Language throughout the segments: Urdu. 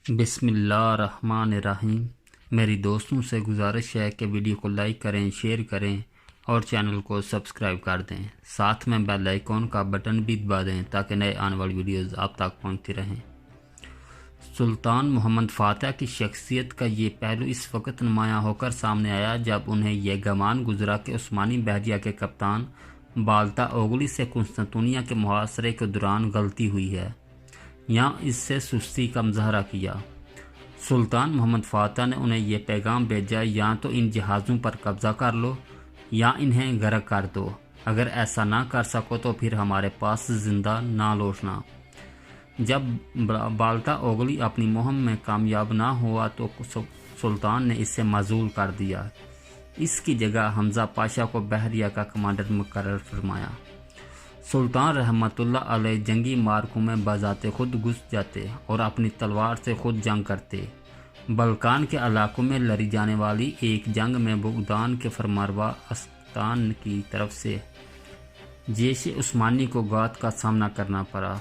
بسم اللہ الرحمن الرحیم۔ میری دوستوں سے گزارش ہے کہ ویڈیو کو لائک کریں، شیئر کریں اور چینل کو سبسکرائب کر دیں، ساتھ میں بیل آئیکن کا بٹن بھی دبا دیں تاکہ نئے آنے والی ویڈیوز آپ تک پہنچتی رہیں۔ سلطان محمد فاتح کی شخصیت کا یہ پہلو اس وقت نمایاں ہو کر سامنے آیا جب انہیں یہ گمان گزرا کہ عثمانی بحریہ کے کپتان بالتا اوغلی سے قسطنطنیہ کے محاصرے کے دوران غلطی ہوئی ہے یا اس سے سستی کا مظاہرہ کیا۔ سلطان محمد فاتح نے انہیں یہ پیغام بھیجا، یا تو ان جہازوں پر قبضہ کر لو یا انہیں غرق کر دو، اگر ایسا نہ کر سکو تو پھر ہمارے پاس زندہ نہ لوٹنا۔ جب بالتا اوغلی اپنی مہم میں کامیاب نہ ہوا تو سلطان نے اسے معزول کر دیا، اس کی جگہ حمزہ پاشا کو بحریہ کا کمانڈر مقرر فرمایا۔ سلطان رحمۃ اللہ علیہ جنگی معرکوں میں بذات خود گھس جاتے اور اپنی تلوار سے خود جنگ کرتے۔ بلقان کے علاقوں میں لڑی جانے والی ایک جنگ میں بغداد کے فرمانروا اسکان کی طرف سے جیش عثمانی کو غارت کا سامنا کرنا پڑا۔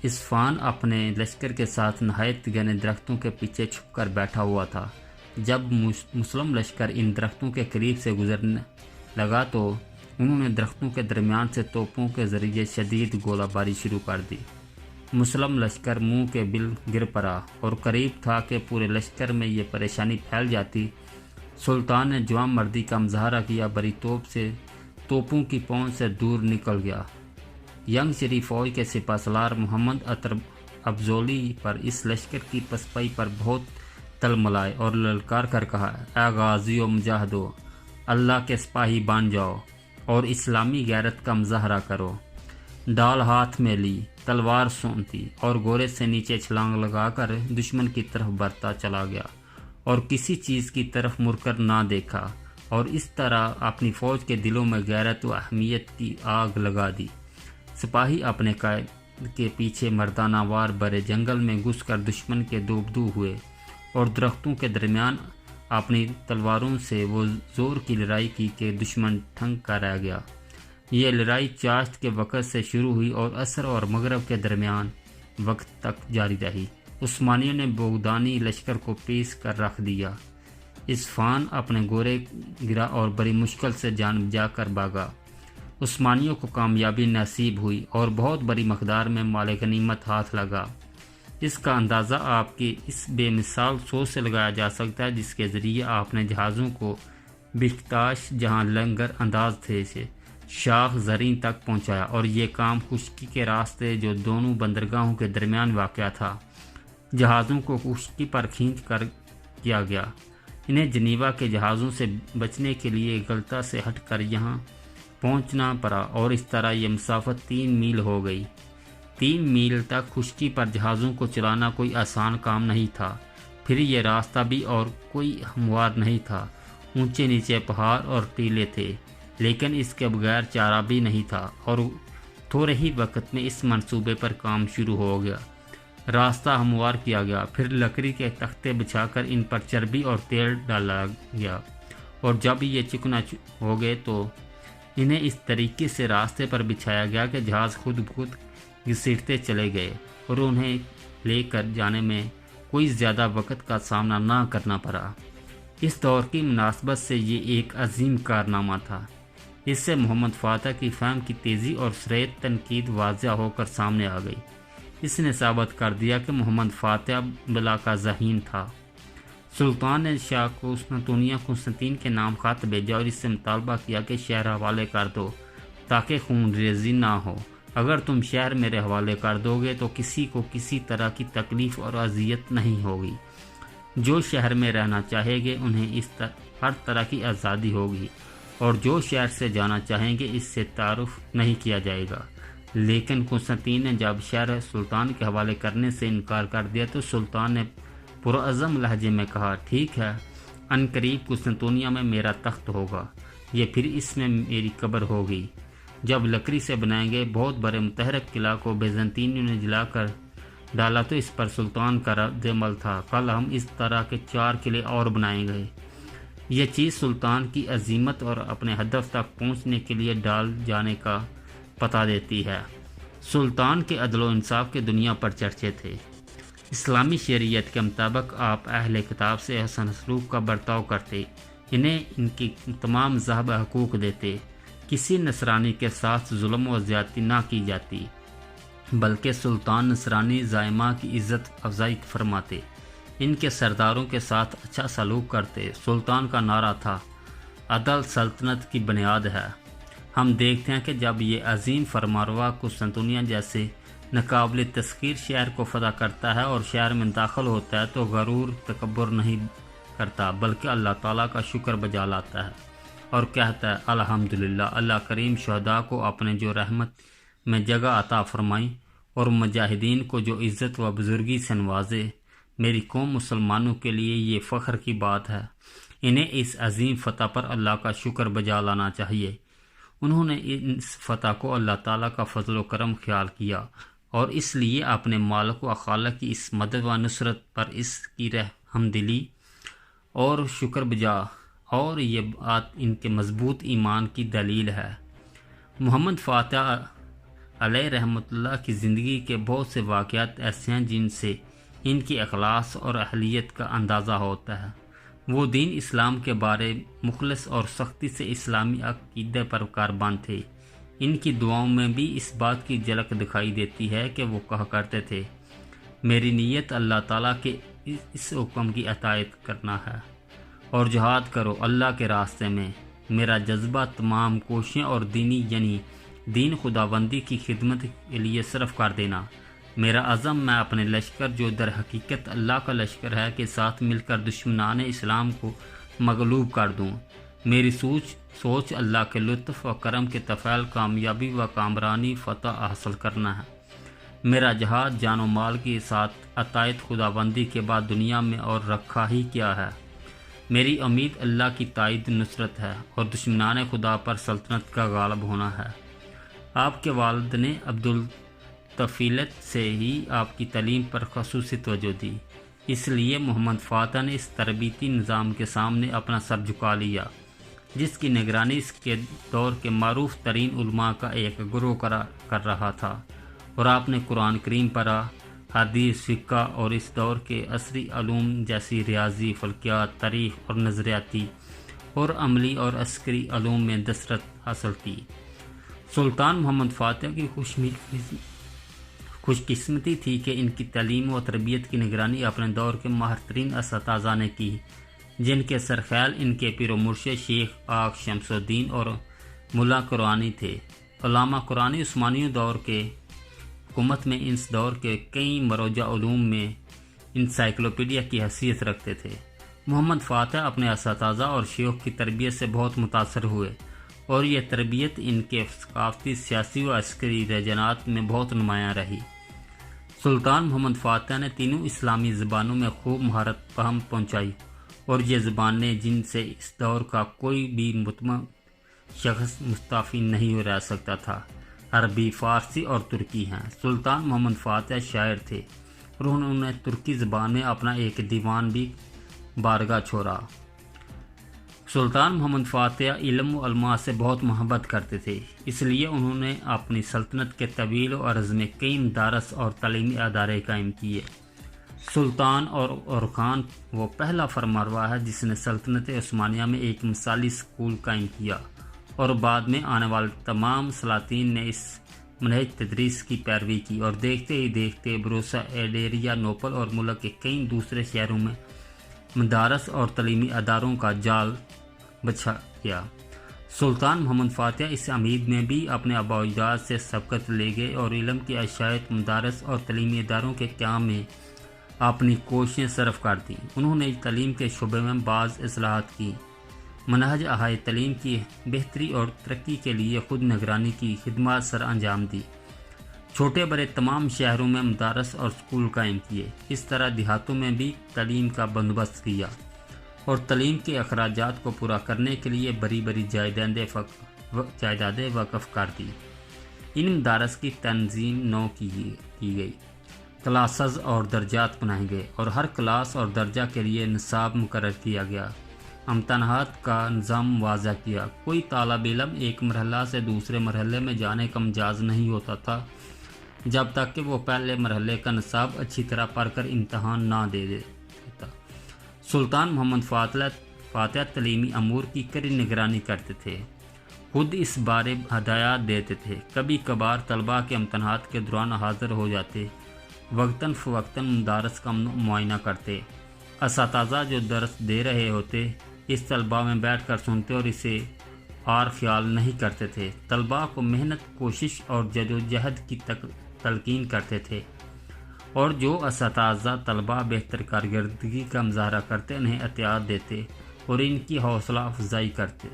اصفہان اپنے لشکر کے ساتھ نہایت گھنے درختوں کے پیچھے چھپ کر بیٹھا ہوا تھا۔ جب مسلم لشکر ان درختوں کے قریب سے گزرنے لگا تو انہوں نے درختوں کے درمیان سے توپوں کے ذریعے شدید گولہ باری شروع کر دی۔ مسلم لشکر منہ کے بل گر پڑا اور قریب تھا کہ پورے لشکر میں یہ پریشانی پھیل جاتی۔ سلطان نے جوان مردی کا مظاہرہ کیا، بڑی توپوں کی پہنچ سے دور نکل گیا۔ ینگ شری فوج کے سپہ سالار محمد عطر افضولی پر اس لشکر کی پسپائی پر بہت تلملائے اور للکار کر کہا، اے غازی و مجاہدو، اللہ کے سپاہی بن جاؤ اور اسلامی غیرت کا مظاہرہ کرو۔ ڈال ہاتھ میں لی، تلوار سونتی اور گھوڑے سے نیچے چھلانگ لگا کر دشمن کی طرف بڑھتا چلا گیا اور کسی چیز کی طرف مڑ کر نہ دیکھا، اور اس طرح اپنی فوج کے دلوں میں غیرت و اہمیت کی آگ لگا دی۔ سپاہی اپنے قائد کے پیچھے مردانہ وار بڑے جنگل میں گھس کر دشمن کے دوبدو ہوئے اور درختوں کے درمیان اپنی تلواروں سے وہ زور کی لڑائی کی کہ دشمن تھنگ کر رہ گیا۔ یہ لڑائی چاشت کے وقت سے شروع ہوئی اور عصر اور مغرب کے درمیان وقت تک جاری رہی۔ عثمانیوں نے بغدادی لشکر کو پیس کر رکھ دیا۔ اصفہان اپنے گھوڑے گرا اور بڑی مشکل سے جان بچا کر بھاگا۔ عثمانیوں کو کامیابی نصیب ہوئی اور بہت بڑی مقدار میں مال غنیمت ہاتھ لگا۔ اس کا اندازہ آپ کی اس بے مثال سوچ سے لگایا جا سکتا ہے جس کے ذریعے آپ نے جہازوں کو بختاش جہاں لنگر انداز تھے سے شاخ زرین تک پہنچایا، اور یہ کام خشکی کے راستے جو دونوں بندرگاہوں کے درمیان واقع تھا جہازوں کو خشکی پر کھینچ کر کیا گیا۔ انہیں جنیوا کے جہازوں سے بچنے کے لیے غلطہ سے ہٹ کر یہاں پہنچنا پڑا اور اس طرح یہ مسافت 3 میل ہو گئی۔ 3 میل تک خشکی پر جہازوں کو چلانا کوئی آسان کام نہیں تھا، پھر یہ راستہ بھی اور کوئی ہموار نہیں تھا، اونچے نیچے پہاڑ اور ٹیلے تھے، لیکن اس کے بغیر چارہ بھی نہیں تھا، اور تھوڑے ہی وقت میں اس منصوبے پر کام شروع ہو گیا۔ راستہ ہموار کیا گیا، پھر لکڑی کے تختے بچھا کر ان پر چربی اور تیل ڈالا گیا، اور جب یہ چکنا ہو گئے تو انہیں اس طریقے سے راستے پر بچھایا گیا کہ جہاز خود بخود گھسیٹتے چلے گئے اور انہیں لے کر جانے میں کوئی زیادہ وقت کا سامنا نہ کرنا پڑا۔ اس دور کی مناسبت سے یہ ایک عظیم کارنامہ تھا۔ اس سے محمد فاتح کی فہم کی تیزی اور سریت تنقید واضح ہو کر سامنے آ گئی۔ اس نے ثابت کر دیا کہ محمد فاتح بلا کا ذہین تھا۔ سلطان نے شاہ قسطنطین کے نام خط بھیجا اور اس سے مطالبہ کیا کہ شہر حوالے کر دو تاکہ خون ریزی نہ ہو۔ اگر تم شہر میرے حوالے کر دو گے تو کسی کو کسی طرح کی تکلیف اور اذیت نہیں ہوگی۔ جو شہر میں رہنا چاہے گے انہیں ہر طرح کی آزادی ہوگی، اور جو شہر سے جانا چاہیں گے اس سے تعارف نہیں کیا جائے گا۔ لیکن قسطنطین نے جب شہر سلطان کے حوالے کرنے سے انکار کر دیا تو سلطان نے پرعزم لہجے میں کہا، ٹھیک ہے، عنقریب قسطنطنیہ میں میرا تخت ہوگا، یہ پھر اس میں میری قبر ہوگی۔ جب لکڑی سے بنائے گئے بہت بڑے متحرک قلعہ کو بیزنطینیوں نے جلا کر ڈالا تو اس پر سلطان کا رد عمل تھا، کل ہم اس طرح کے 4 قلعے اور بنائیں گے۔ یہ چیز سلطان کی عظمت اور اپنے ہدف تک پہنچنے کے لیے ڈال جانے کا پتہ دیتی ہے۔ سلطان کے عدل و انصاف کے دنیا پر چرچے تھے۔ اسلامی شریعت کے مطابق آپ اہل کتاب سے حسن سلوک کا برتاؤ کرتے، انہیں ان کی تمام ذہب حقوق دیتے، کسی نصرانی کے ساتھ ظلم و زیادتی نہ کی جاتی، بلکہ سلطان نصرانی زائمہ کی عزت افزائی فرماتے، ان کے سرداروں کے ساتھ اچھا سلوک کرتے۔ سلطان کا نعرہ تھا، عدل سلطنت کی بنیاد ہے۔ ہم دیکھتے ہیں کہ جب یہ عظیم فرمانروا قسطنطنیہ جیسے ناقابل تسخیر شہر کو فتح کرتا ہے اور شہر میں داخل ہوتا ہے تو غرور تکبر نہیں کرتا، بلکہ اللہ تعالیٰ کا شکر بجا لاتا ہے اور کہتا ہے الحمدللہ، اللہ کریم شہداء کو اپنے جو رحمت میں جگہ عطا فرمائیں اور مجاہدین کو جو عزت و بزرگی سے نوازے۔ میری قوم مسلمانوں کے لیے یہ فخر کی بات ہے، انہیں اس عظیم فتح پر اللہ کا شکر بجا لانا چاہیے۔ انہوں نے اس فتح کو اللہ تعالیٰ کا فضل و کرم خیال کیا اور اس لیے اپنے مالک و خالق کی اس مدد و نصرت پر اس کی رحمدلی اور شکر بجا، اور یہ بات ان کے مضبوط ایمان کی دلیل ہے۔ محمد فاتح علیہ رحمۃ اللہ کی زندگی کے بہت سے واقعات ایسے ہیں جن سے ان کی اخلاص اور اہلیت کا اندازہ ہوتا ہے۔ وہ دین اسلام کے بارے مخلص اور سختی سے اسلامی عقیدے پر کاربان تھے۔ ان کی دعاؤں میں بھی اس بات کی جھلک دکھائی دیتی ہے کہ وہ کہا کرتے تھے، میری نیت اللہ تعالیٰ کے اس حکم کی اطاعت کرنا ہے اور جہاد کرو اللہ کے راستے میں۔ میرا جذبہ تمام کوششیں اور دین خداوندی کی خدمت کے لیے صرف کر دینا۔ میرا عزم، میں اپنے لشکر جو در حقیقت اللہ کا لشکر ہے کے ساتھ مل کر دشمنان اسلام کو مغلوب کر دوں۔ میری سوچ اللہ کے لطف و کرم کے طفیل کامیابی و کامرانی فتح حاصل کرنا ہے۔ میرا جہاد جان و مال کے ساتھ اطاعت خداوندی کے بعد دنیا میں اور رکھا ہی کیا ہے۔ میری امید اللہ کی تائید نصرت ہے اور دشمنان خدا پر سلطنت کا غالب ہونا ہے۔ آپ کے والد نے عبدالطفیلت سے ہی آپ کی تعلیم پر خصوصی توجہ دی، اس لیے محمد فاتح نے اس تربیتی نظام کے سامنے اپنا سر جھکا لیا، جس کی نگرانی اس کے دور کے معروف ترین علماء کا ایک گروہ کر رہا تھا، اور آپ نے قرآن کریم پڑھا، حدیث، فقہ اور اس دور کے عصری علوم جیسی ریاضی، فلکیات، تاریخ اور نظریاتی اور عملی اور عسکری علوم میں دسترس حاصل کی۔ سلطان محمد فاتح کی خوش قسمتی تھی کہ ان کی تعلیم و تربیت کی نگرانی اپنے دور کے ماہر ترین اساتذہ نے کی، جن کے سرخیل ان کے پیر و مرشد شیخ آق شمس الدین اور ملا قرآنی تھے۔ علامہ قرآنی عثمانی دور کے حکومت میں اس دور کے کئی مروجہ علوم میں انسائکلوپیڈیا کی حیثیت رکھتے تھے۔ محمد فاتح اپنے اساتذہ اور شیوخ کی تربیت سے بہت متاثر ہوئے اور یہ تربیت ان کے ثقافتی، سیاسی و عسکری رجحانات میں بہت نمایاں رہی۔ سلطان محمد فاتح نے تینوں اسلامی زبانوں میں خوب مہارت فہم پہنچائی، اور یہ زبانیں جن سے اس دور کا کوئی بھی مطمئن شخص مستعفی نہیں رہ سکتا تھا، عربی، فارسی اور ترکی ہیں۔ سلطان محمد فاتح شاعر تھے اور انہوں نے ترکی زبان میں اپنا ایک دیوان بھی بارگاہ چھوڑا۔ سلطان محمد فاتح علم و علماء سے بہت محبت کرتے تھے، اس لیے انہوں نے اپنی سلطنت کے طویل و عرض میں کئی مدارس اور تعلیمی ادارے قائم کیے۔ سلطان اور خان وہ پہلا فرمانروا ہے جس نے سلطنت عثمانیہ میں ایک مثالی اسکول قائم کیا، اور بعد میں آنے والے تمام سلاطین نے اس منہج تدریس کی پیروی کی، اور دیکھتے ہی دیکھتے بروسا، ایڈیریا نوپل اور ملک کے کئی دوسرے شہروں میں مدارس اور تعلیمی اداروں کا جال بچھا گیا۔ سلطان محمد فاتح اس امید میں بھی اپنے آباء و اجداد سے سبقت لے گئے اور علم کی اشاعت، مدارس اور تعلیمی اداروں کے قیام میں اپنی کوششیں صرف کر دیں۔ انہوں نے تعلیم کے شعبے میں بعض اصلاحات کی، منہج اعلیٰ تعلیم کی بہتری اور ترقی کے لیے خود نگرانی کی خدمات سر انجام دی، چھوٹے بڑے تمام شہروں میں مدارس اور اسکول قائم کیے، اس طرح دیہاتوں میں بھی تعلیم کا بندوبست کیا، اور تعلیم کے اخراجات کو پورا کرنے کے لیے بڑی بڑی جائیدادیں وقف کر دی۔ ان مدارس کی تنظیم نو کی گئی، کلاسز اور درجات بنائے گئے، اور ہر کلاس اور درجہ کے لیے نصاب مقرر کیا گیا۔ امتحانات کا نظام واضح کیا، کوئی طالب علم ایک مرحلہ سے دوسرے مرحلے میں جانے کا مجاز نہیں ہوتا تھا، جب تک کہ وہ پہلے مرحلے کا نصاب اچھی طرح پڑھ کر امتحان نہ دے دیتا۔ سلطان محمد فاتح تعلیمی امور کی کڑی نگرانی کرتے تھے، خود اس بارے ہدایات دیتے تھے۔ کبھی کبھار طلباء کے امتحانات کے دوران حاضر ہو جاتے، وقتاً فوقتاً مدارس کا معائنہ کرتے۔ اساتذہ جو درس دے رہے ہوتے اس طلباء میں بیٹھ کر سنتے اور اسے اور خیال نہیں کرتے تھے۔ طلباء کو محنت، کوشش اور جدوجہد کی تلقین کرتے تھے، اور جو اساتذہ طلباء بہتر کارکردگی کا مظاہرہ کرتے انہیں احتیاط دیتے اور ان کی حوصلہ افزائی کرتے۔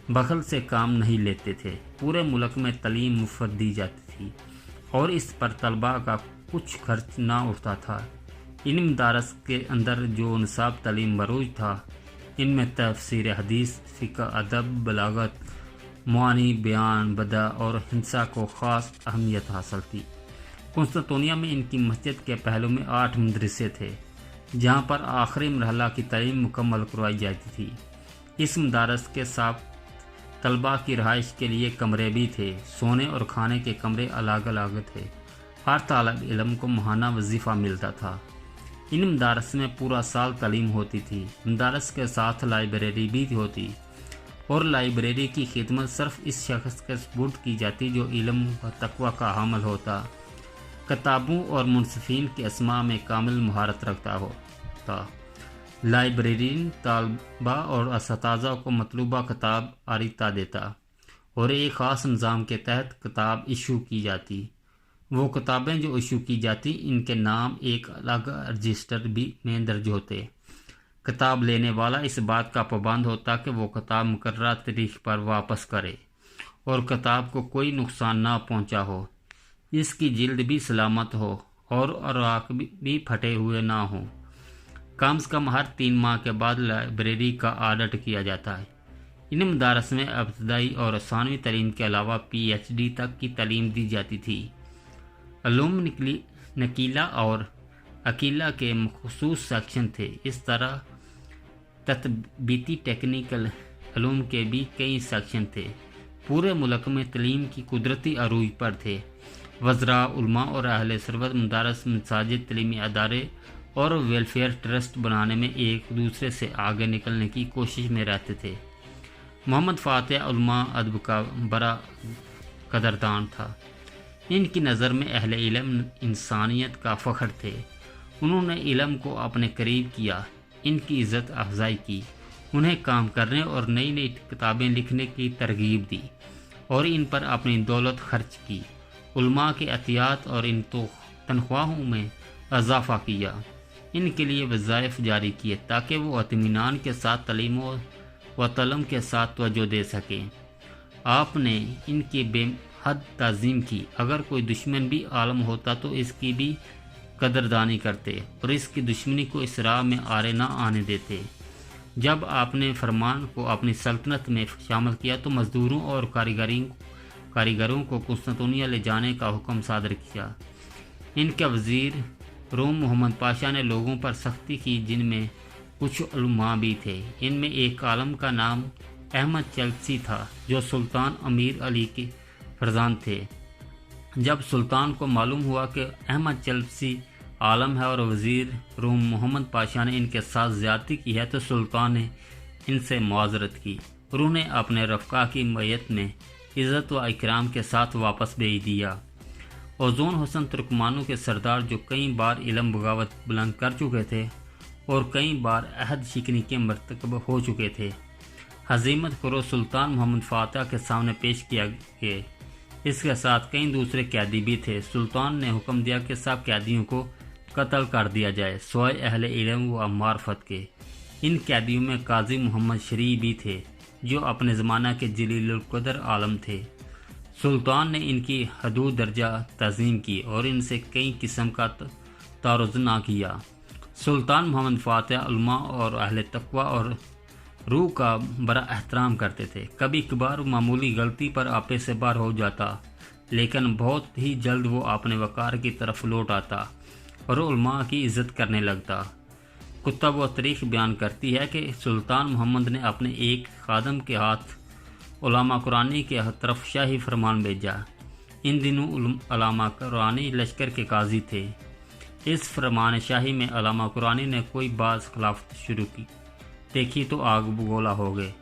بخل سے کام نہیں لیتے تھے۔ پورے ملک میں تعلیم مفت دی جاتی تھی اور اس پر طلباء کا کچھ خرچ نہ اٹھتا تھا۔ ان مدارس کے اندر جو نصاب تعلیم مروج تھا، ان میں تفسیر حدیث، فقہ، ادب، بلاغت، معانی، بیان، بدیع اور ہندسہ کو خاص اہمیت حاصل تھی۔ قسطنطنیہ میں ان کی مسجد کے پہلو میں 8 مدرسے تھے، جہاں پر آخری مرحلہ کی تعلیم مکمل کروائی جاتی تھی۔ اس مدارس کے ساتھ طلباء کی رہائش کے لیے کمرے بھی تھے۔ سونے اور کھانے کے کمرے الگ الگ تھے۔ ہر طالب علم کو ماہانہ وظیفہ ملتا تھا۔ ان مدارس میں پورا سال تعلیم ہوتی تھی۔ مدارس کے ساتھ لائبریری بھی ہوتی، اور لائبریری کی خدمت صرف اس شخص کے سپرد کی جاتی جو علم و تقوی کا حامل ہوتا، کتابوں اور منصفین کے اسماء میں کامل مہارت رکھتا ہوتا۔ لائبریرین طلباء اور اساتذہ کو مطلوبہ کتاب عطیہ دیتا اور ایک خاص نظام کے تحت کتاب ایشو کی جاتی۔ وہ کتابیں جو ایشو کی جاتی ان کے نام ایک الگ رجسٹر میں درج ہوتے۔ کتاب لینے والا اس بات کا پابند ہوتا کہ وہ کتاب مقررہ تاریخ پر واپس کرے اور کتاب کو کوئی نقصان نہ پہنچا ہو، اس کی جلد بھی سلامت ہو اور اوراق بھی پھٹے ہوئے نہ ہوں۔ کم از کم ہر 3 ماہ کے بعد لائبریری کا آڈٹ کیا جاتا ہے۔ ان مدارس میں ابتدائی اور ثانوی تعلیم کے علاوہ PhD تک کی تعلیم دی جاتی تھی۔ علوم نقلیہ اور عقلیہ کے مخصوص سیکشن تھے۔ اس طرح تطبیقی ٹیکنیکل علوم کے بھی کئی سیکشن تھے۔ پورے ملک میں تعلیم کی قدرتی عروج پر تھے۔ وزراء، علماء اور اہل ثروت مدارس، مساجد، تعلیمی ادارے اور ویلفیئر ٹرسٹ بنانے میں ایک دوسرے سے آگے نکلنے کی کوشش میں رہتے تھے۔ محمد فاتح علماء ادب کا بڑا قدردان تھا۔ ان کی نظر میں اہل علم انسانیت کا فخر تھے۔ انہوں نے علم کو اپنے قریب کیا، ان کی عزت افزائی کی، انہیں کام کرنے اور نئی نئی کتابیں لکھنے کی ترغیب دی اور ان پر اپنی دولت خرچ کی۔ علماء کے عطیات اور ان تنخواہوں میں اضافہ کیا۔ ان کے لیے وظائف جاری کیے تاکہ وہ اطمینان کے ساتھ تعلیم و تعلم کے ساتھ توجہ دے سکیں۔ آپ نے ان کی بے حد تعظیم کی۔ اگر کوئی دشمن بھی عالم ہوتا تو اس کی بھی قدردانی کرتے اور اس کی دشمنی کو اس راہ میں آڑے نہ آنے دیتے۔ جب آپ نے فرمان کو اپنی سلطنت میں شامل کیا تو مزدوروں اور کاریگروں کو قسطنطنیہ لے جانے کا حکم صادر کیا۔ ان کے وزیر روم محمد پاشا نے لوگوں پر سختی کی، جن میں کچھ علماء بھی تھے۔ ان میں ایک عالم کا نام احمد چلسی تھا جو سلطان امیر علی کے فرزند تھے۔ جب سلطان کو معلوم ہوا کہ احمد چلسی عالم ہے اور وزیر روم محمد پاشا نے ان کے ساتھ زیادتی کی ہے تو سلطان نے ان سے معذرت کی اور انہیں اپنے رفقا کی معیت میں عزت و اکرام کے ساتھ واپس بھیج دیا۔ اوزون حسن ترکمانوں کے سردار جو کئی بار علم بغاوت بلند کر چکے تھے اور کئی بار عہد شکنی کے مرتکب ہو چکے تھے، ہزیمت خور سلطان محمد فاتح کے سامنے پیش کیا گئے۔ اس کے ساتھ کئی دوسرے قیدی بھی تھے۔ سلطان نے حکم دیا کہ سب قیدیوں کو قتل کر دیا جائے سوائے اہل علم و معرفت کے۔ ان قیدیوں میں قاضی محمد شریع بھی تھے جو اپنے زمانہ کے جلیل القدر عالم تھے۔ سلطان نے ان کی حدود درجہ تعظیم کی اور ان سے کئی قسم کا تعرض نہ کیا۔ سلطان محمد فاتح علماء اور اہل تقوی اور روح کا بڑا احترام کرتے تھے۔ کبھی کبھار معمولی غلطی پر آپے سے باہر ہو جاتا، لیکن بہت ہی جلد وہ اپنے وقار کی طرف لوٹ آتا اور علماء کی عزت کرنے لگتا۔ کتب و تاریخ بیان کرتی ہے کہ سلطان محمد نے اپنے ایک خادم کے ہاتھ علامہ قرآنی کے طرف شاہی فرمان بھیجا۔ ان دنوں علامہ قرآنی لشکر کے قاضی تھے۔ اس فرمان شاہی میں علامہ قرآنی نے کوئی بعض خلافت شروع کی، دیکھی تو آگ بگولا ہو گئے۔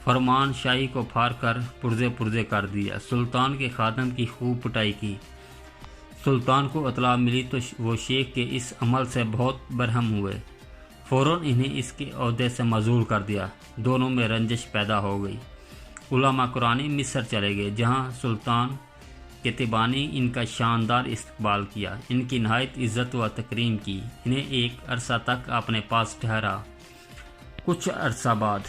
فرمان شاہی کو پھاڑ کر پرزے کر دیا۔ سلطان کے خادم کی خوب پٹائی کی۔ سلطان کو اطلاع ملی تو وہ شیخ کے اس عمل سے بہت برہم ہوئے، فوراً انہیں اس کے عہدے سے معزول کر دیا۔ دونوں میں رنجش پیدا ہو گئی۔ علامہ قرآنی مصر چلے گئے، جہاں سلطان کے تبانی ان کا شاندار استقبال کیا، ان کی نہایت عزت و تکریم کی، انہیں ایک عرصہ تک اپنے پاس ٹھہرا۔ کچھ عرصہ بعد